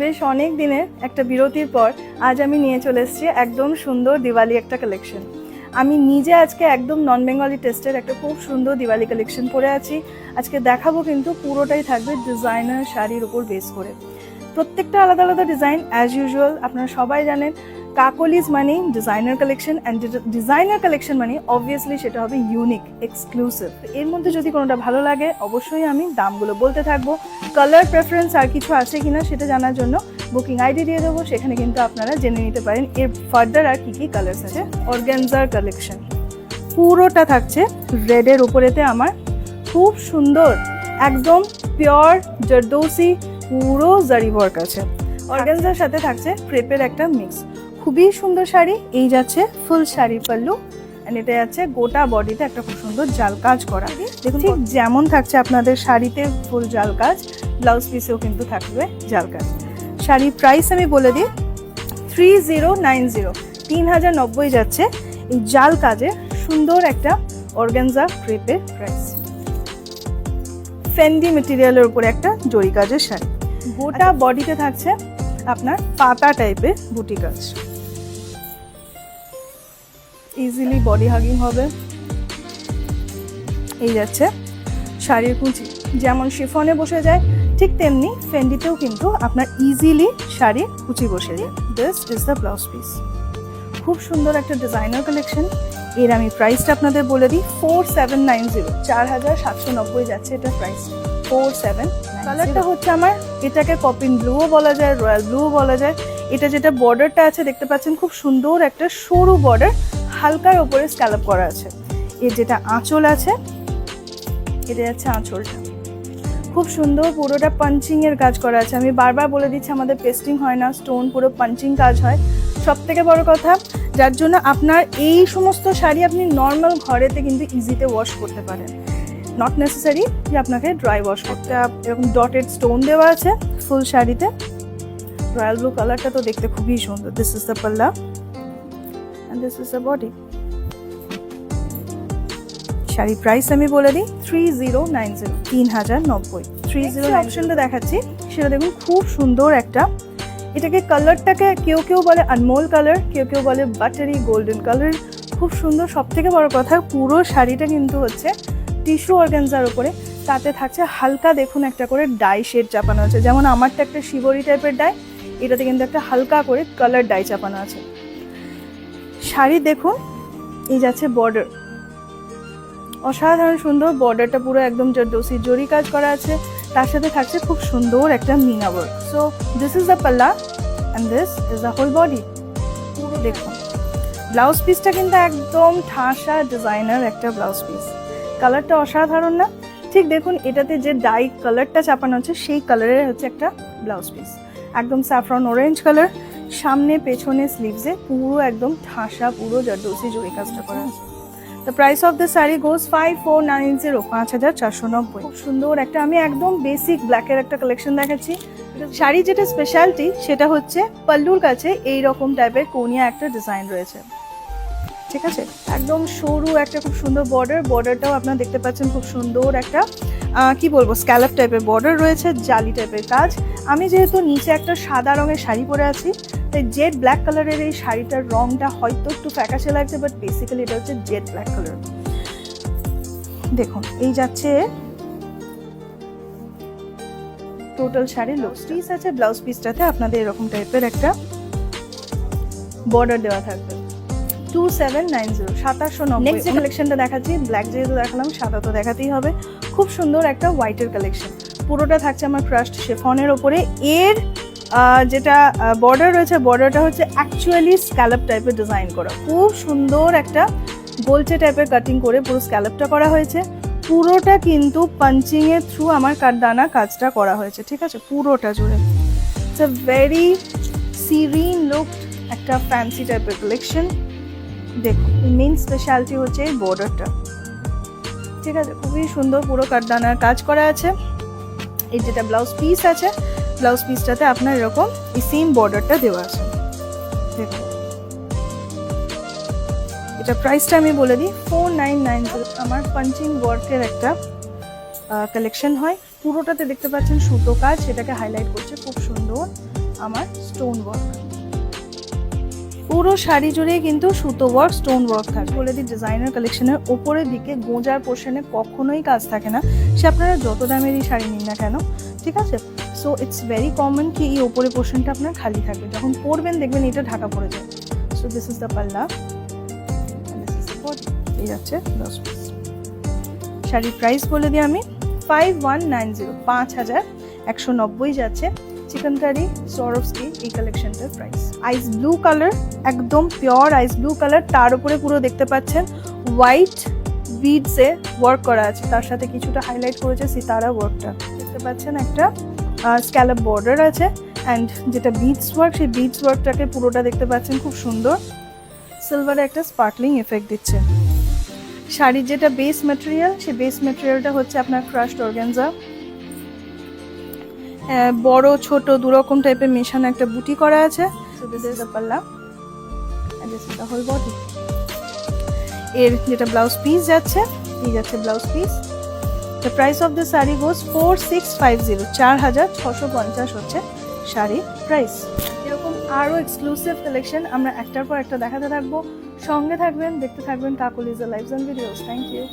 বেশ অনেক দিনের একটা বিরতির পর আজ আমি নিয়ে চলে এসেছি একদম সুন্দর দিওয়ালি একটা কালেকশন। আমি নিজে আজকে একদম নন বেঙ্গলি টেস্টের একটা খুব সুন্দর দিওয়ালি কালেকশন পরে আছি। আজকে দেখাবো, কিন্তু পুরোটাই থাকবে ডিজাইনার শাড়ির উপর বেস করে। প্রত্যেকটা আলাদা আলাদা ডিজাইন অ্যাজ ইউজুয়াল। আপনারা সবাই জানেন কাকলিজ মানে designer collection, and designer collection মানে অবভিয়াসলি সেটা হবে ইউনিক, এক্সক্লুসিভ। এর মধ্যে যদি কোনোটা ভালো লাগে অবশ্যই আমি দামগুলো বলতে থাকবো। কালার প্রেফারেন্স আর কিছু আছে কিনা সেটা জানার জন্য বুকিং আইডি দিয়ে দেবো, সেখানে কিন্তু আপনারা জেনে নিতে পারেন এর ফার্দার আর কি কি কালার্স আছে। অর্গানজার কালেকশন পুরোটা থাকছে রেডের উপরেতে আমার খুব সুন্দর একদম পিওর জারদৌসি পুরো জারি ওয়ার্ক আছে। অর্গানজার সাথে থাকছে ক্রেপের একটা মিক্স, খুবই সুন্দর শাড়ি। এই যাচ্ছে ফুল শাড়ি পাল্লু, অ্যান্ড এটা যাচ্ছে গোটা বডিতে একটা খুব সুন্দর জাল কাজ করা। দেখুন ঠিক যেমন থাকছে আপনাদের শাড়িতে ফুল জাল কাজ, ব্লাউজ পিসেও কিন্তু থাকবে জাল কাজ। শাড়ির প্রাইস আমি বলে দিই 3090, 3090 যাচ্ছে এই জাল কাজের সুন্দর একটা অর্গানজা ক্রেপের প্রাইস। ফেন্ডি মেটেরিয়ালের উপরে একটা জরি কাজের শাড়ি, গোটা বডিতে থাকছে আপনার পাতা টাইপের বুটি কাজ, ইজিলি বডি হাগিং হবে। এই যাচ্ছে শাড়ির কুচি, যেমন শিফনে বসে যায় ঠিক তেমনি ফেন্ডিতেও কিন্তু আপনার ইজিলি শাড়ির কুচি বসে যায়। This is the blouse piece. খুব সুন্দর একটা ডিজাইনার কালেকশন। এর আমি প্রাইসটা আপনাদের বলে দিই 4790, 4790 যাচ্ছে এটা প্রাইস 4790। কালারটা হচ্ছে আমার, এটাকে কপিন ব্লুও বলা যায়, রয়্যাল ব্লুও বলা যায়। এটা যেটা বর্ডারটা আছে দেখতে পাচ্ছেন খুব সুন্দর একটা সরু বর্ডার, হালকার ওপরে স্ক্যালপ করা আছে। এর যেটা আঁচল আছে, এটা যাচ্ছে আঁচলটা খুব সুন্দর, পুরোটা পাঞ্চিং এর কাজ করা আছে। আমি বারবার বলে দিচ্ছি আমাদের পেস্টিং হয় না, স্টোন পুরো পাঞ্চিং কাজ হয়। সব থেকে বড় কথা, যার জন্য আপনার এই সমস্ত শাড়ি আপনি নর্মাল ঘরেতে কিন্তু ইজিতে ওয়াশ করতে পারেন, নট নেসেসারি যে আপনাকে ড্রাই ওয়াশ করতে। এরকম ডটেড স্টোন দেওয়া আছে ফুল শাড়িতে। রয়্যাল ব্লু কালারটা তো দেখতে খুবই সুন্দর। This is the palla and this is the body. শাড়ির প্রাইস আমি বলে দিই 3090, 3090। 30 অপশনটা দেখাচ্ছি, সেটা দেখুন খুব সুন্দর একটা। এটাকে কালারটাকে কেউ কেউ বলে আনমোল কালার, কেউ কেউ বলে বাটারি গোল্ডেন কালার, খুব সুন্দর। সব থেকে বড় কথা পুরো শাড়িটা কিন্তু হচ্ছে টিস্যু অর্গানজার উপরে, তাতে থাকছে হালকা দেখুন একটা করে ডাই শেড চাপানো আছে। যেমন আমারটা একটা শিবরি টাইপের ডাই, এটাতে কিন্তু একটা হালকা করে কালার ডাই চাপানো আছে। শাড়ি দেখুন, এই যাচ্ছে বর্ডার, অসাধারণ সুন্দর বর্ডারটা পুরো একদম জারদৌসি জরি কাজ করা আছে। তার সাথে থাকছে খুব সুন্দর একটা meena work. So this is the palla and this is the whole body. পুরো দেখুন ব্লাউজ পিসটা কিন্তু একদম ঠাসা ডিজাইনার একটা ব্লাউজ পিস। কালারটা অসাধারণ না? ঠিক দেখুন এটাতে যে ডাই কালারটা চাপানো হচ্ছে সেই কালারের হচ্ছে একটা ব্লাউজ পিস, একদম স্যাফরন অরেঞ্জ কালার। সামনে পেছনে স্লিভসে পুরো একদম ঠাসা পুরো জারদৌসি জরি কাজটা করা আছে। The price of the saree goes 5490, 5490। খুব সুন্দর একটা, আমি একদম বেসিক ব্ল্যাকের একটা কালেকশন দেখাচ্ছি। শাড়ি যেটা স্পেশালিটি সেটা হচ্ছে পাল্লুর কাছে এইরকম টাইপের কোনিয়া একটা ডিজাইন রয়েছে, ঠিক আছে? একদম সরু একটা খুব সুন্দর বর্ডার, বর্ডারটাও আপনারা দেখতে পাচ্ছেন খুব সুন্দর একটা কি বলবো স্ক্যালপ টাইপের বর্ডার রয়েছে, জালি টাইপের কাজ। আমি যেহেতু নিচে একটা সাদা রঙের শাড়ি পরে আছি, তাই জেড ব্ল্যাক কালারের এই শাড়িটার রংটা হয়তো একটু ফ্যাকাশে লাগছে, বাট বেসিক্যালি এটা হচ্ছে জেড ব্ল্যাক কালার। দেখুন এই যাচ্ছে টোটাল শাড়ির ব্লাউজ পিস আছে। ব্লাউজ পিসটাতে আপনাদের এরকম টাইপের একটা বর্ডার দেওয়া থাকবে। 2790, 2790। নেক্সট কালেকশনটা দেখাচ্ছি, ব্ল্যাক যেহেতু দেখালাম সাদা তো দেখাতেই হবে। খুব সুন্দর একটা হোয়াইটের কালেকশন, পুরোটা থাকছে আমার ক্রাশড শিফনের ওপরে। এর যেটা বর্ডার রয়েছে, বর্ডারটা হচ্ছে অ্যাকচুয়ালি স্ক্যালপ টাইপের ডিজাইন করা, খুব সুন্দর একটা গোলচে টাইপের কাটিং করে পুরো স্ক্যালপটা করা হয়েছে। পুরোটা কিন্তু পাঞ্চিং এর থ্রু আমার কাঠদানা কাজটা করা হয়েছে, ঠিক আছে? পুরোটা জুড়ে it's a very Sirin look, একটা ফ্যান্সি টাইপের কালেকশন। দেখুন মেইন স্পেশালিটি হচ্ছে এই বর্ডারটা, ঠিক আছে? খুবই সুন্দর পুরো কাঠদানার কাজ করা আছে। এই যেটা ব্লাউজ পিস আছে, ব্লাউজ পিসটাতে আপনার এরকম এই সেম বর্ডারটা দেওয়া আছে। দেখুন এটা প্রাইসটা আমি বলে দিই 4990। আমার পাঞ্চিং ওয়ার্কের একটা কালেকশন হয়, পুরোটাতে দেখতে পাচ্ছেন সুতো কাজ, সেটাকে হাইলাইট করছে খুব সুন্দর। আমার স্টোন ওয়ার্ক। পুরো শাড়ি জুড়েই কিন্তু সুতো ওয়ার্ক, স্টোন ওয়ার্ক থাকে। বলে দিই, ডিজাইনার কালেকশনের ওপরের দিকে গোঁজার পোর্শনে কখনোই কাজ থাকে না, সে আপনারা যত দামেরই শাড়ি নিন না কেন, ঠিক আছে? সো ইটস ভেরি কমন কি এই ওপরের পোর্শনটা আপনার খালি থাকবে, যখন পরবেন দেখবেন এটা ঢাকা পড়ে যায়। সো দিস ইজ দ্য পাল্লা, দিস ইজ দ্য বডি। এই যাচ্ছে 10 পিস। শাড়ির প্রাইস বলে দিই আমি, 5190, 5190 যাচ্ছে। চিকেনকারি সরোভস্কি এই কালেকশনটার প্রাইস। আইস ব্লু কালার, একদম পিওর আইস ব্লু কালার, তার উপরে পুরো দেখতে পাচ্ছেন হোয়াইট বিডসে ওয়ার্ক করা আছে, তার সাথে কিছুটা হাইলাইট করেছে সিতারা ওয়ার্কটা। দেখতে পাচ্ছেন একটা স্ক্যালপ বর্ডার আছে, অ্যান্ড যেটা বিডস ওয়ার্ক, সেই বিডস ওয়ার্কটাকে পুরোটা দেখতে পাচ্ছেন খুব সুন্দর সিলভারে একটা স্পার্কলিং এফেক্ট দিচ্ছে। শাড়ির যেটা বেস ম্যাটেরিয়াল, সেই বেস ম্যাটেরিয়ালটা হচ্ছে আপনার ক্রাশড অর্গানজা, বড় ছোট দুরকম টাইপের মেশানো একটা বুটি করা আছে। So this is the palla and this is the whole body. এর যেটা ব্লাউজ পিস যাচ্ছে, এই যাচ্ছে blouse piece. The price of the sari goes 4650, 4650 হচ্ছে শাড়ির প্রাইস। এরকম আরও এক্সক্লুসিভ কালেকশন আমরা একটার পর একটা দেখাতে থাকবো। সঙ্গে থাকবেন, দেখতে থাকবেন Kakoli's lives and videos. Thank you.